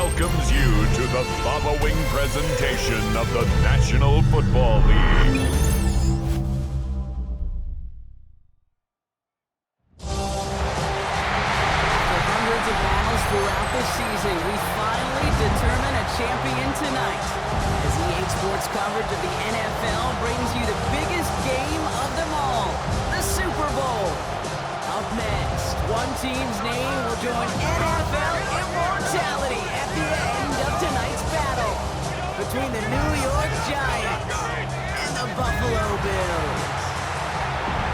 welcomes you to the following presentation of the National Football League. After hundreds of battles throughout the season, we finally determine a champion tonight. As EA Sports coverage of the NFL brings you the biggest game of them all, the Super Bowl. Up next, one team's name will join NFL immortality at the end of tonight's battle between the New York Giants and the Buffalo Bills.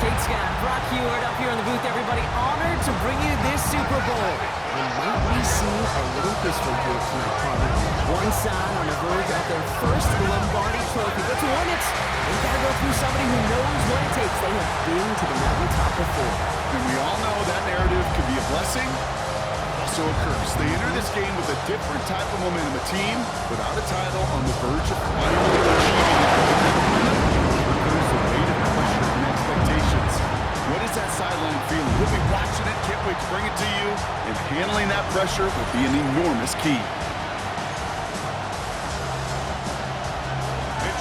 Kate Scott, Brock Heward up here in the booth, everybody. Honored to bring you this Super Bowl. And might we see a little history here tonight, partner? One side on the verge of their first Lombardi trophy. But to win it, they've got to go through somebody who knows what it takes. They have been to the mountaintop before. And we all know that narrative can be a blessing, also a curse. They enter this game with a different type of momentum. A team without a title on the verge of finally achieving it. There's the weight of pressure and expectations. What is that sideline feeling? We'll be watching it, can't wait to bring it to you. And handling that pressure will be an enormous key.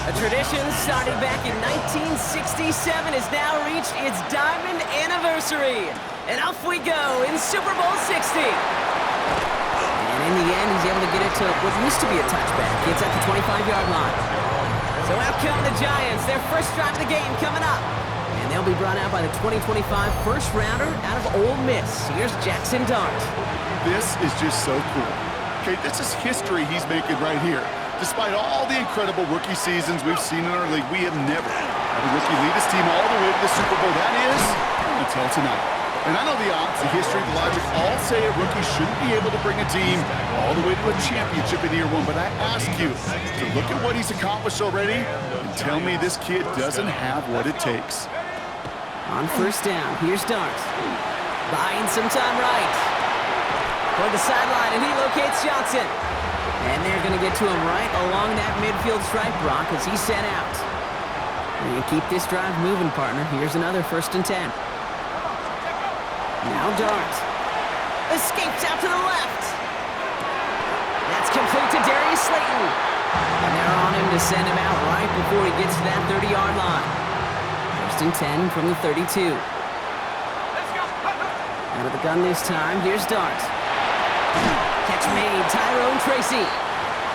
A tradition started back in 1967 has now reached its diamond anniversary. And off we go in Super Bowl 60. And in the end, he's able to get it to what used to be a touchback. It's at the 25-yard line. So out come the Giants, their first drive of the game coming up. And they'll be brought out by the 2025 first-rounder out of Ole Miss. Here's Jackson Dart. This is just so cool. Okay, this is history he's making right here. Despite all the incredible rookie seasons we've seen in our league, we have never had a rookie lead his team all the way to the Super Bowl. That is, until tonight. And I know the odds, the history, the logic all say a rookie shouldn't be able to bring a team all the way to a championship in year one. But I ask you to look at what he's accomplished already and tell me this kid doesn't have what it takes. On first down, here's Dart. Buying some time right. Toward the sideline, and he locates Johnson. And they're going to get to him right along that midfield stripe, Brock, as he's set out. And you keep this drive moving, partner. Here's another 1st and 10. Now Dart. Escapes out to the left. That's complete to Darius Slayton. And they're on him to send him out right before he gets to that 30-yard line. 1st and 10 from the 32. Out of the gun this time, here's Dart. Catch made, Tyrone Tracy.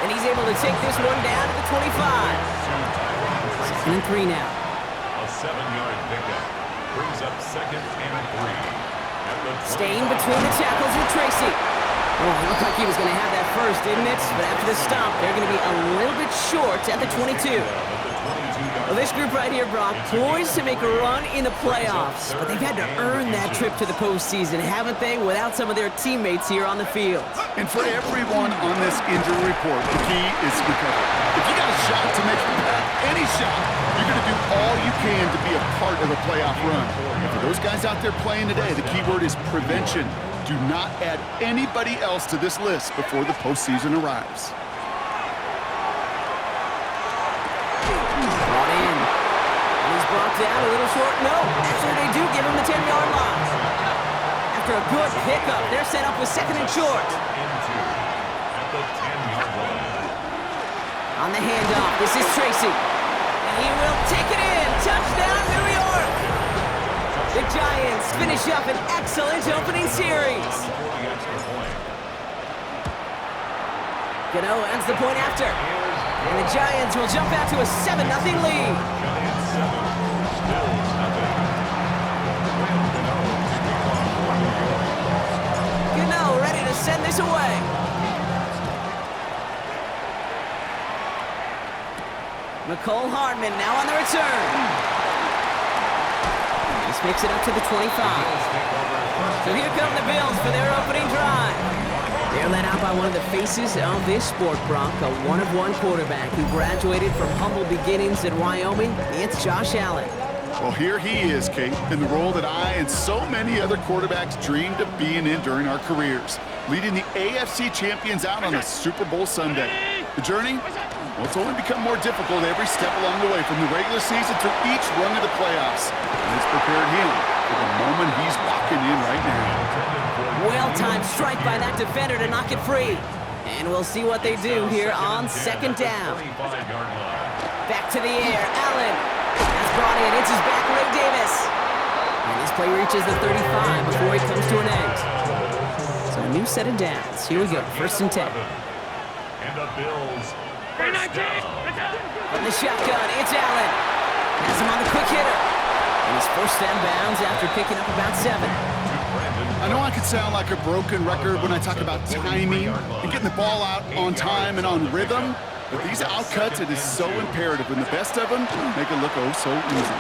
And he's able to take this one down to the 25. 2nd and 3 now. A 7-yard pickup brings up 2nd and 3. Staying between the tackles with Tracy. Oh, it looked like he was going to have that first, didn't it? But after the stop, they're going to be a little bit short at the 22. Well, this group right here, Brock, poised to make a run in the playoffs. But they've had to earn that trip to the postseason, haven't they, without some of their teammates here on the field? And for everyone on this injury report, the key is recovery. If you got a shot to make it back, any shot, you're going to do all you can to be a part of a playoff run. And for those guys out there playing today, the key word is prevention. Do not add anybody else to this list before the postseason arrives. Brought in. And he's brought down a little short. No, actually they do give him the 10-yard line. After a good pickup, they're set up with 2nd and short. On the handoff, this is Tracy. And he will take it in. Touchdown, New York. The Giants finish up an excellent opening series. Gano ends the point after. And the Giants will jump out to a 7-0 lead. Gano ready to send this away. Nicole Hardman now on the return. This makes it up to the 25. So here come the Bills for their opening drive. They're led out by one of the faces of this sport, Brock, a one-of-one quarterback who graduated from humble beginnings in Wyoming. It's Josh Allen. Well, here he is, Kate, in the role that I and so many other quarterbacks dreamed of being in during our careers, leading the AFC champions out on a Super Bowl Sunday. The journey? Well, it's only become more difficult every step along the way, from the regular season to each run of the playoffs. And it's prepared him for the moment he's walking in right now. Well-timed strike by that defender to knock it free. And we'll see what they do here on second down. Back to the air, Allen. That's brought in, it's his back, Ray Davis. And this play reaches the 35 before he comes to an end. So a new set of downs. Here we go, first and 10. And the Bills. From the shotgun, it's Allen. Has him on the quick hitter. And he's forced down bounds after picking up about 7. I know I could sound like a broken record when I talk about timing and getting the ball out on time and on rhythm, but these outcuts, it is so imperative, and the best of them make it look oh so easy.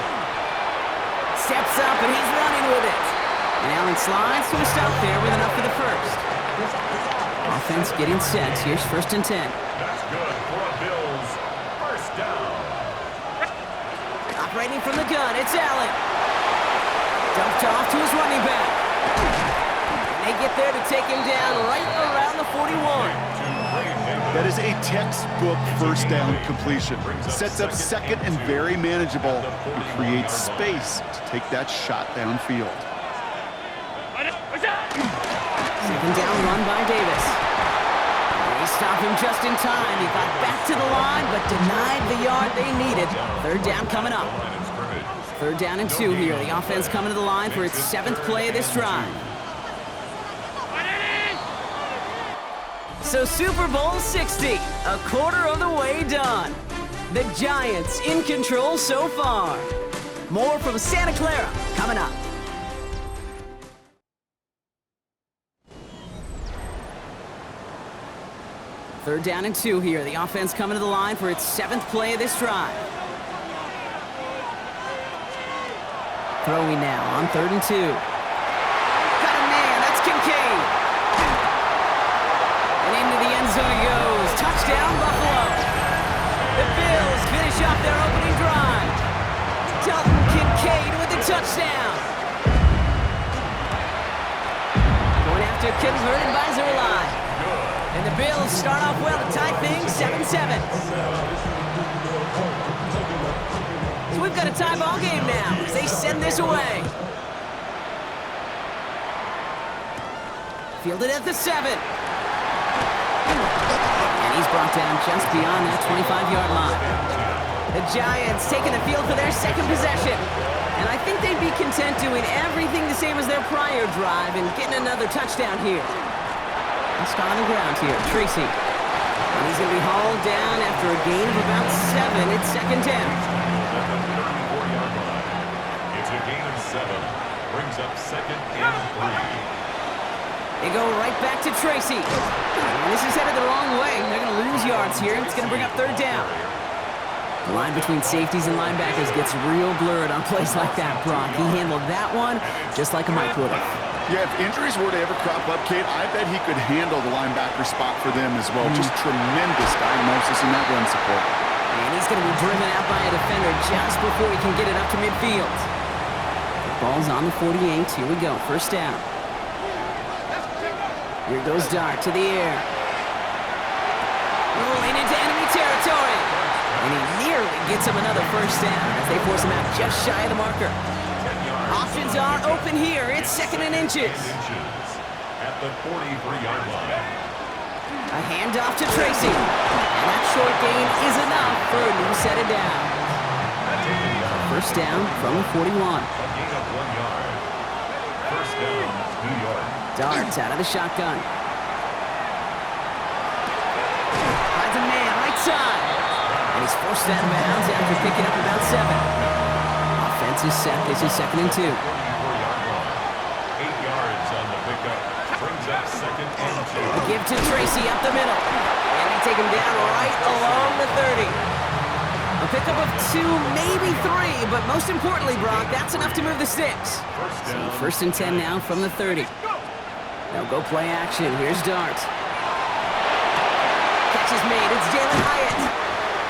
Steps up, and he's running with it. And Allen slides to a stop there with enough for the first. Offense getting set. Here's first and 10. That's good for a Bills first down. Operating from the gun, it's Allen. Dumped off to his running back. And they get there to take him down right around the 41. That is a textbook first down completion. Sets up second and very manageable and creates space to take that shot downfield. Second down run by Davis. They stop him just in time. He got back to the line, but denied the yard they needed. Third down coming up. Third down and 2 here. The offense coming to the line for its 7th play of this drive. So Super Bowl 60, a quarter of the way done. The Giants in control so far. More from Santa Clara coming up. Third down and 2 here. The offense coming to the line for its 7th play of this drive. Throwing now on 3rd and 2. Got a man, that's Kincaid. And into the end zone he goes. Touchdown, Buffalo. The Bills finish off their opening drive. Dalton Kincaid with the touchdown. Going after converted by Zerline. And the Bills start off well to tie things 7-7. So we've got a tie ball game now as they send this away. Fielded at the 7. And he's brought down just beyond that 25-yard line. The Giants taking the field for their second possession. And I think they'd be content doing everything the same as their prior drive and getting another touchdown here. Let's on the ground here, Tracy. And he's going to be hauled down after a gain of about 7. It's second down. It's a gain of 7. Brings up second and 3. They go right back to Tracy. And this is headed the wrong way. They're going to lose yards here. It's going to bring up third down. The line between safeties and linebackers gets real blurred on plays like that, Brock. He handled that one just like a Mike would have. Yeah, if injuries were to ever crop up, Kate, I bet he could handle the linebacker spot for them as well. Just tremendous diagnosis in that run support. And he's going to be driven out by a defender just before he can get it up to midfield. The ball's on the 48. Here we go. First down. Here goes Dart to the air. Rolling into enemy territory. And he nearly gets him another first down as they force him out just shy of the marker. Options are open here. It's second and inches. At the 43-yard line. A handoff to Tracy. And that short gain is enough for a new set of downs. First down from the 41. A gain of 1 yard. First down, New York. Darts out of the shotgun. Finds a man right side. And he's forced out of bounds after picking up about 7. Offense is set. This is second and 2. 8 yards on the pickup. Brings up second and 2. A give to Tracy up the middle. And they take him down right along the 30. A pickup of 2, maybe 3, but most importantly, Brock, that's enough to move the sticks. So first and 10 now from the 30. They'll go play action. Here's Dart. Catch is made. It's Jalen Hyatt.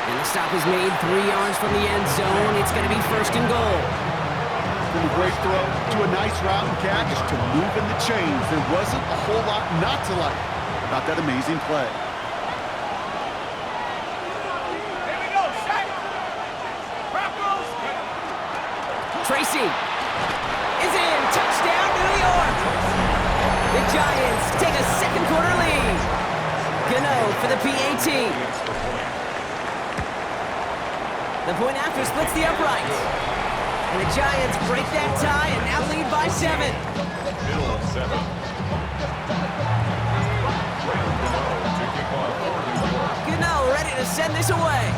And the stop is made 3 yards from the end zone. It's going to be first and goal. From a great throw to a nice route and catch to moving the chains. There wasn't a whole lot not to like about that amazing play. Tracy is in. Touchdown, New York. The Giants take a second quarter lead. Gonna PAT. The point after splits the uprights. And the Giants break that tie and now lead by 7. Middle 7. Gano ready to send this away.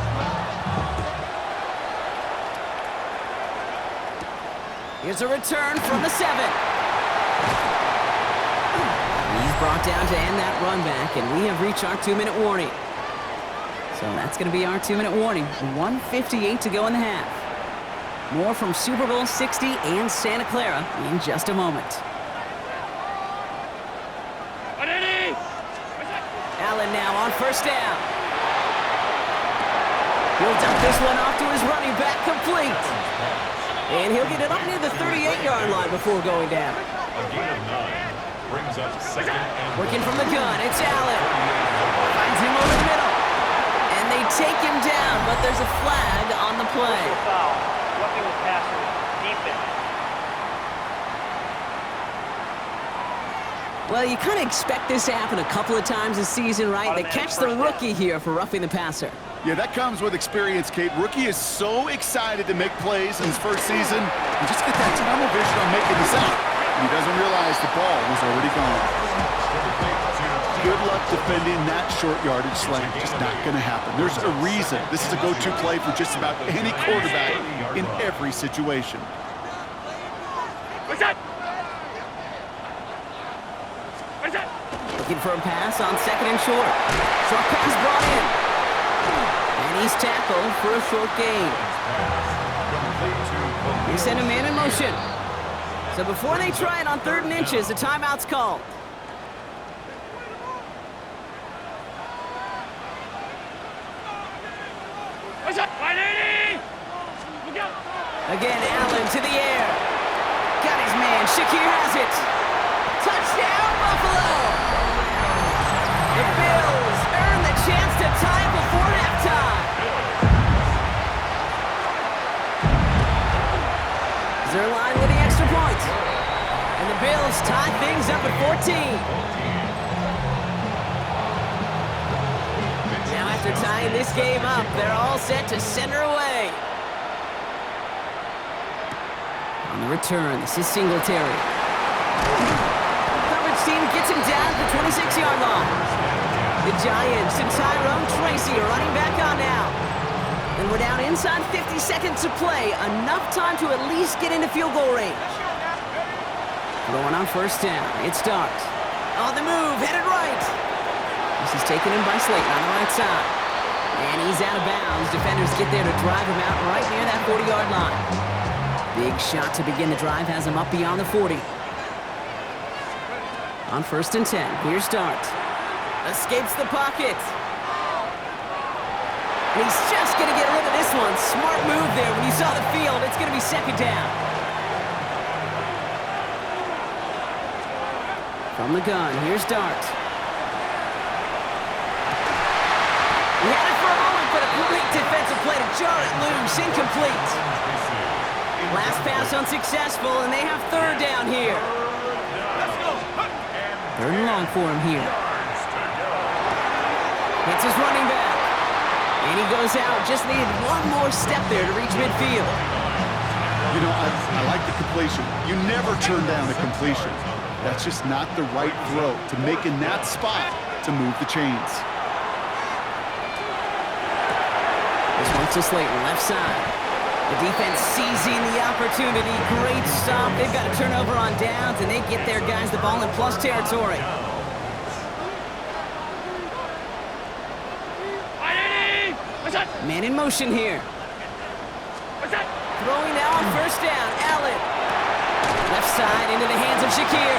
Here's a return from the 7. He's brought down to end that run back, and we have reached our 2-minute warning. So that's going to be our 2-minute warning. 1:58 to go in the half. More from Super Bowl 60 and Santa Clara in just a moment. Allen now on first down. He'll dump this one off to his running back, complete. And he'll get it up near the 38-yard line before going down. A gain of 9 brings up second and Working from the gun, it's Allen. Finds him over the middle. And they take him down, but there's a flag on the play. Foul. Roughing the passer. Defense. Well, you kind of expect this to happen a couple of times this season, right? They catch the rookie here for roughing the passer. Yeah, that comes with experience, Kate. Rookie is so excited to make plays in his first season. You just get that tunnel vision on making this out. And he doesn't realize the ball was already gone. Good luck defending that short yardage slant. Just not going to happen. There's a reason this is a go-to play for just about any quarterback in every situation. Looking for a pass on second and short. Short pass brought in. And he's tackled for a short gain. They send a man in motion. So before they try it on 3rd and inches, a timeout's called. Again, Allen to the air. Got his man. Shakir has it. Touchdown, Buffalo! The Bills earn the chance to tie before halftime. Zerline with the extra point. And the Bills tie things up at 14. Now after tying this game up, they're all set to send her away. On the return, this is Singletary. Coverage team gets him down at the 26-yard line. The Giants and Tyrone Tracy are running back on now. And we're down inside 50 seconds to play. Enough time to at least get into field goal range. Going on first down. It starts. On the move, headed right. This is taken in by Slayton on the right side. And he's out of bounds. Defenders get there to drive him out right near that 40-yard line. Big shot to begin the drive has him up beyond the 40. On 1st and 10, here's Dart. Escapes the pocket. And he's just going to get rid of this one. Smart move there. When you saw the field, it's going to be 2nd down. From the gun, here's Dart. He had it for a moment, but a great defensive play to jar it loose. Incomplete. Last pass unsuccessful, and they have 3rd down here. 3rd and long for him here. Hits his running back. And he goes out. Just needed one more step there to reach midfield. You know, I like the completion. You never turn down a completion. That's just not the right throw to make in that spot to move the chains. This one's to Slayton, left side. The defense seizing the opportunity. Great stop. They've got a turnover on downs, and they get their guys the ball in plus territory. Man in motion here. Throwing now on first down. Allen. Left side into the hands of Shakir.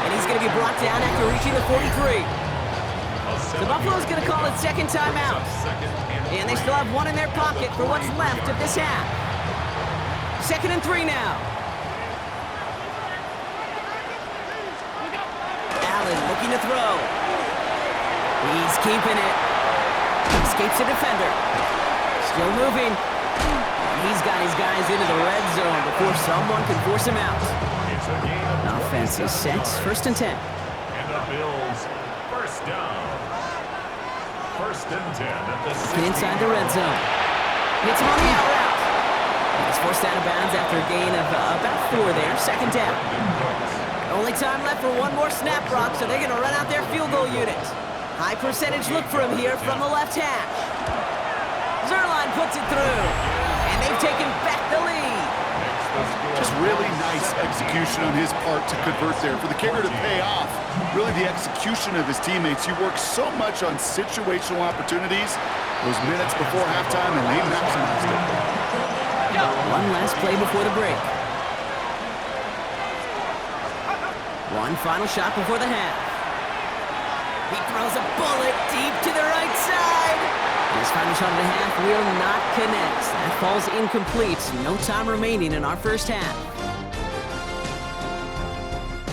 And he's going to be brought down after reaching the 43. So Buffalo's going to call it 2nd timeout. And they still have one in their pocket for what's left of this half. 2nd and 3 now. Allen looking to throw. He's keeping it. Escapes a defender. Still moving. And he's got his guys into the red zone before someone can force him out. Offense is set. 1st and 10. And the Bills, 1st down. First and 10 at the 16. Inside the red zone. Hits him on the out route. He's forced out of bounds after a gain of about 4 there. Second down. Only time left for one more snap, Brock, so they're going to run out their field goal unit. High percentage look for him here from the left hash. Zerline puts it through, and they've taken back the lead. Just really nice execution on his part to convert there. For the kicker to pay off, really the execution of his teammates. He works so much on situational opportunities, those minutes before halftime, and they maximized it. One last play before the break. One final shot before the half. He throws a bullet deep to the right side. And his final shot of the half will not connect. That falls incomplete. No time remaining in our first half.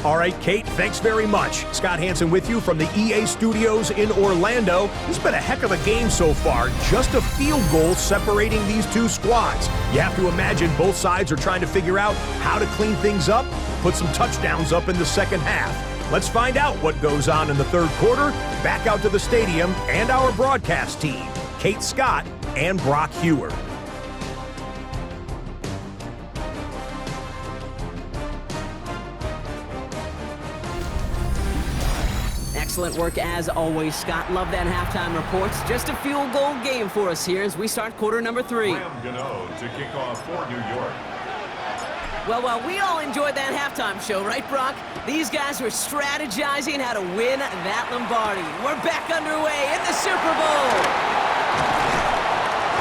All right, Kate, thanks very much. Scott Hansen with you from the EA Studios in Orlando. It's been a heck of a game so far. Just a field goal separating these two squads. You have to imagine both sides are trying to figure out how to clean things up, put some touchdowns up in the second half. Let's find out what goes on in the third quarter. Back out to the stadium and our broadcast team, Kate Scott and Brock Hewer. Excellent work as always, Scott. Love that halftime reports. Just a field goal game for us here as we start quarter number 3. Graham Gano to kick off for New York. Well, we all enjoyed that halftime show, right, Brock? These guys were strategizing how to win that Lombardi. We're back underway in the Super Bowl.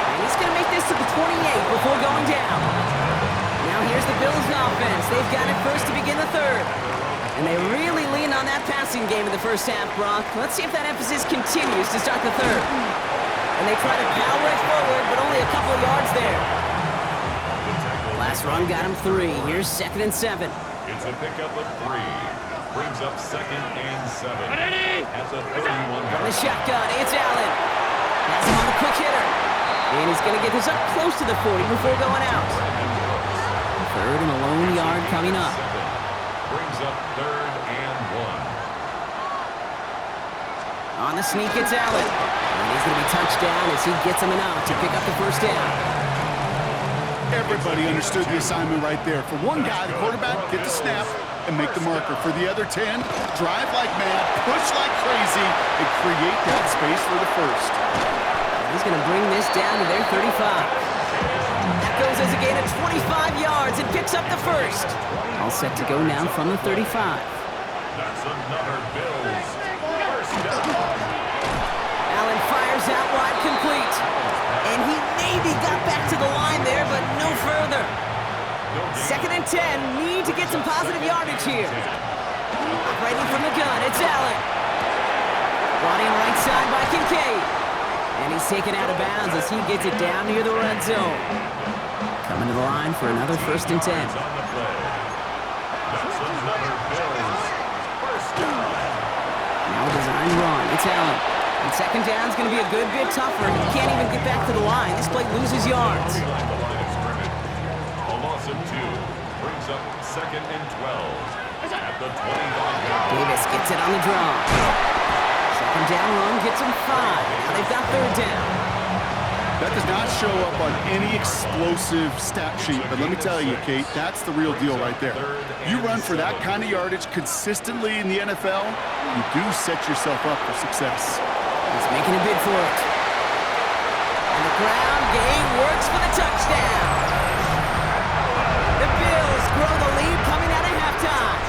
And he's going to make this to the 28 before going down. Now here's the Bills offense. They've got it first to begin the third. And they really leaned on that passing game in the first half, Brock. Let's see if that emphasis continues to start the third. And they try to power it forward, but only a couple of yards there. Last run got him 3. Here's 2nd and 7. It's a pickup of 3. Brings up 2nd and 7. At the 31. From the shotgun, it's Allen. Has him on the quick hitter. And he's going to get this up close to the 40 before going out. Third and a lone yard coming up. Brings up 3rd and 1. On the sneak, it's Allen. And he's going to be touched down as he gets him an out to pick up the first down. Everybody understood the assignment right there. For one guy, the quarterback, get the snap and make the marker. For the other 10, drive like mad, push like crazy, and create that space for the first. He's going to bring this down to their 35. That goes as a gain of 25 yards and picks up the first. All set to go now from the 35. That's another Bills first down. Allen fires out wide, complete. And he maybe got back to the line there, but no further. 2nd and 10, need to get some positive yardage here. Operating from the gun, it's Allen. Brought in right side by Kincaid. And he's taken out of bounds as he gets it down near the red zone. Coming to the line for another 1st and 10. That's another Bills first down. Now a design run, it's Allen. And 2nd down's going to be a good bit tougher. He can't even get back to the line. This play loses yards. A loss of 2 brings up 2nd and 12 at the 25. Davis gets it on the draw. 2nd down run gets him 5. Now they've got 3rd down. That does not show up on any explosive stat sheet, but let me tell you, Kate, that's the real deal right there. You run for that kind of yardage consistently in the NFL, you do set yourself up for success. He's making a bid for it. And the ground game works for the touchdown. The Bills grow the lead coming out of halftime.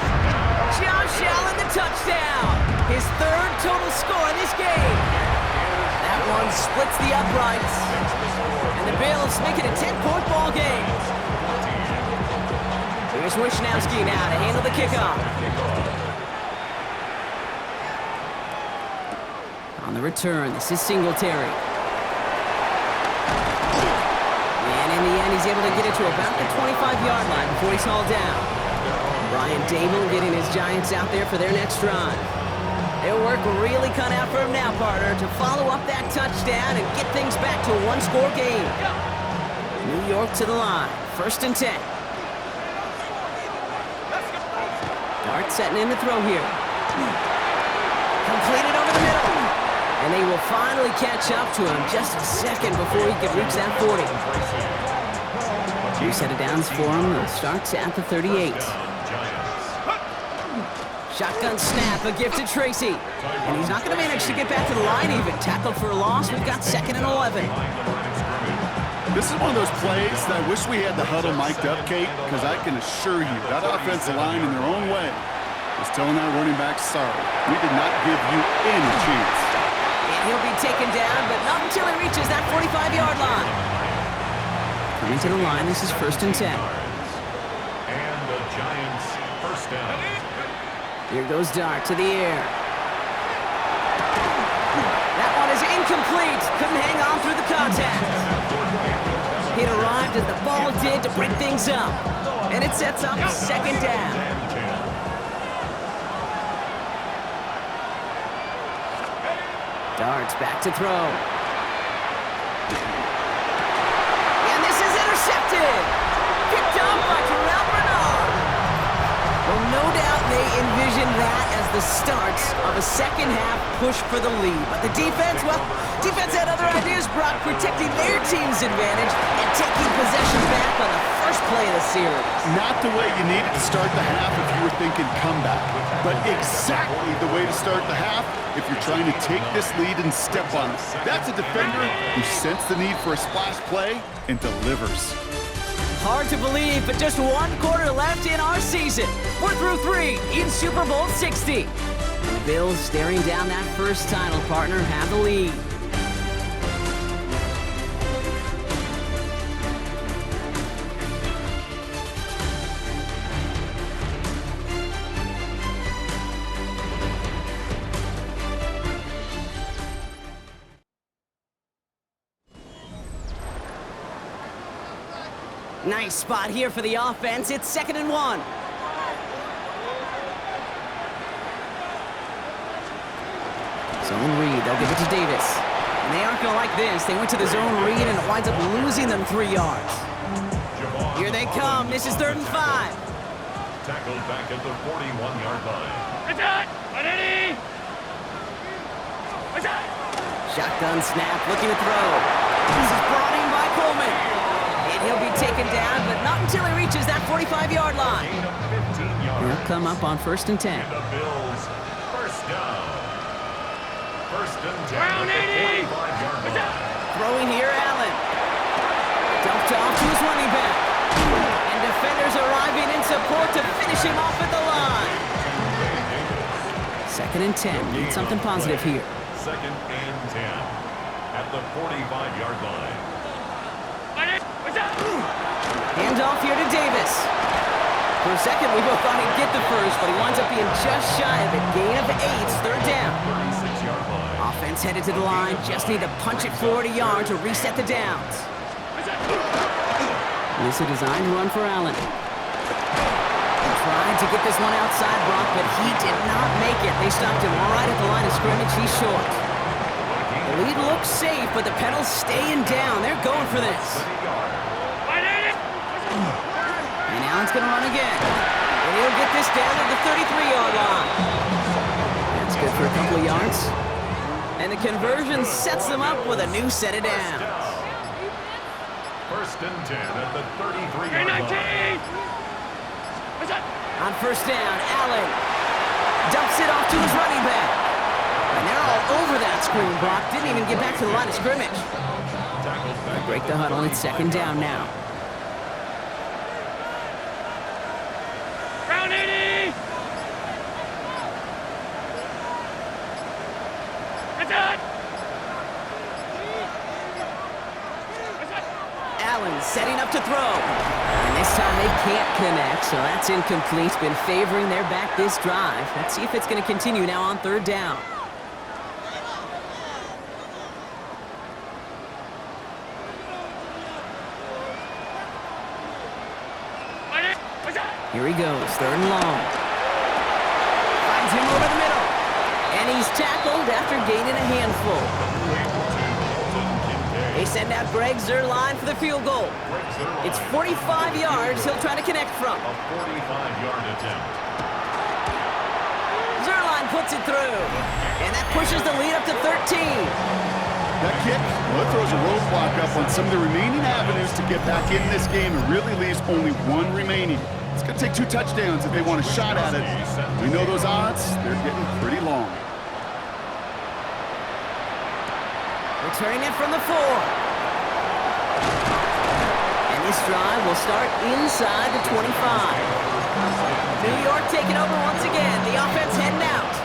Josh Allen, the touchdown. His 3rd total score in this game. That one splits the uprights. And the Bills make it a 10-point ball game. Here's Wishnowski now to handle the kickoff. On the return, this is Singletary. And in the end, he's able to get it to about the 25-yard line before he's hauled down. Brian Dable getting his Giants out there for their next drive. Their work really cut out for him now, partner, to follow up that touchdown and get things back to a one-score game. New York to the line, 1st and 10. Dart setting in to throw here. Completed over the middle. And they will finally catch up to him. Just a second before he could reach that 40. New set of downs for him. It starts at the 38. Shotgun snap, a gift to Tracy. And he's not going to manage to get back to the line even. Tackled for a loss. We've got 2nd and 11. This is one of those plays that I wish we had the huddle mic'd up, Kate, because I can assure you that offensive line in their own way is telling that running back, sorry, we did not give you any chance. And he'll be taken down, but not until he reaches that 45-yard line. Coming to the line, this is 1st and 10. And the Giants first down. Here goes Dart to the air. That one is incomplete. Couldn't hang on through the contact. It arrived as the ball did to break things up. And it sets up 2nd down. Dart's back to throw. And this is intercepted. Picked up by Terrell Bernard. Well, no doubt they envisioned that as the start of a second-half push for the lead. But the defense, well, defense had other ideas, Brock, protecting their team's advantage and taking possession back on the first play of the series. Not the way you needed to start the half if you were thinking comeback, but exactly the way to start the half if you're trying to take this lead and step on it. That's a defender who sensed the need for a splash play and delivers. Hard to believe, but just 1 quarter left in our season. We're through 3 in Super Bowl 60. And the Bills, staring down that first title, partner, have the lead. Nice spot here for the offense. It's 2nd and 1. Zone read. They'll give it to Davis. And they aren't going to like this. They went to the zone read, and it winds up losing them 3 yards. Here they come. This is 3rd and 5. Tackled back at the 41-yard line. Shotgun snap, looking to throw. This is brought in by Coleman. And he'll be taken down, but not until he reaches that 45-yard line. He'll come up on 1st and 10. The Bills first down. 1st and 10. Round 80. Throwing here, Allen. Dumped off to his running back. And defenders arriving in support to finish him off at the line. 2nd and 10. Need something positive here. 2nd and 10 at the 45-yard line. Handoff here to Davis. For a second, we both thought he'd get the first, but he winds up being just shy of it. Gain of 8, 3rd down. 36-yard line. Offense headed to the line. Just need to punch it forward a yard to reset the downs. This is a designed run for Allen. Tried to get this one outside, Brock, but he did not make it. They stopped him right at the line of scrimmage. He's short. The lead looks safe, but the pedals staying down. They're going for this. And Allen's going to run again. And he'll get this down at the 33-yard line. That's good for a couple of yards. And the conversion sets them up with a new set of downs. 1st and 10 at the 33-yard line. On 1st down, Allen dumps it off to his running back. And they're all over that screen, Brock. Didn't even get back to the line of scrimmage. Break the huddle. It's 2nd down now. Round 80. Allen setting up to throw. And this time they can't connect, so that's incomplete. Been favoring their back this drive. Let's see if it's going to continue now on 3rd down. Here he goes, 3rd and long. Finds him over the middle. And he's tackled after gaining a handful. They send out Greg Zuerlein for the field goal. It's 45 yards he'll try to connect from. A 45-yard attempt. Zuerlein puts it through. And that pushes the lead up to 13. That kick, well, it throws a roadblock up on some of the remaining avenues to get back in this game and really leaves only one remaining. It's going to take 2 touchdowns if they want a shot at it. We know those odds, they're getting pretty long. Returning it from the 4. And this drive will start inside the 25. New York taking over once again. The offense heading out.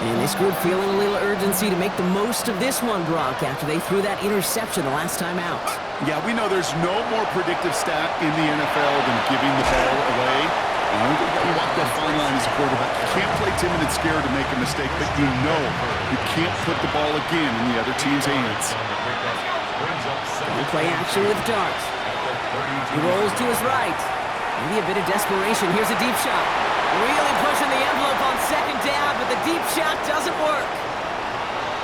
And this group feeling a little urgency to make the most of this one, Brock, after they threw that interception the last time out. Yeah, we know there's no more predictive stat in the NFL than giving the ball away. You walk that fine line as a quarterback. You can't play timid and scared to make a mistake, but you know you can't put the ball again in the other team's hands. And play action with Dart. He rolls to his right. Maybe a bit of desperation. Here's a deep shot. Really pushing the envelope on second down, but the deep shot doesn't work.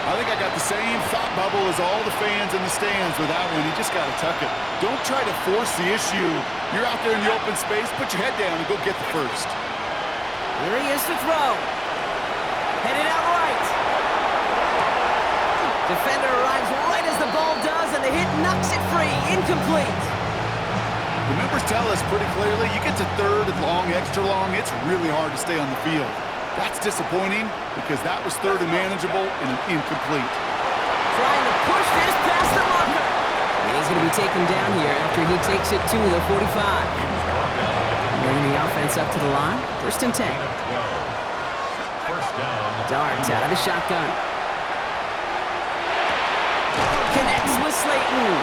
I think I got the same thought bubble as all the fans in the stands with that one. You just got to tuck it. Don't try to force the issue. You're out there in the open space. Put your head down and go get the first. Here he is to throw. Headed out right. Defender arrives right as the ball does, and the hit knocks it free. Incomplete. The numbers tell us pretty clearly, you get to third and long, extra long, it's really hard to stay on the field. That's disappointing because that was third and manageable and an incomplete. Trying to push this past the marker. And he's going to be taken down here after he takes it to the 45. Bringing the offense up to the line. 1st and 10. Dart out of the shotgun. Connects with Slayton.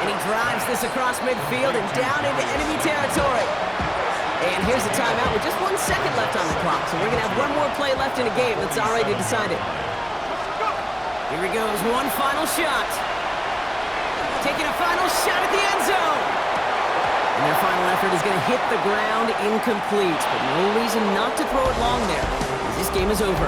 And he drives this across midfield and down into enemy territory. And here's the timeout with just 1 second left on the clock. So we're going to have one more play left in a game that's already decided. Here he goes, one final shot. Taking a final shot at the end zone. And their final effort is going to hit the ground incomplete. But no reason not to throw it long there. This game is over.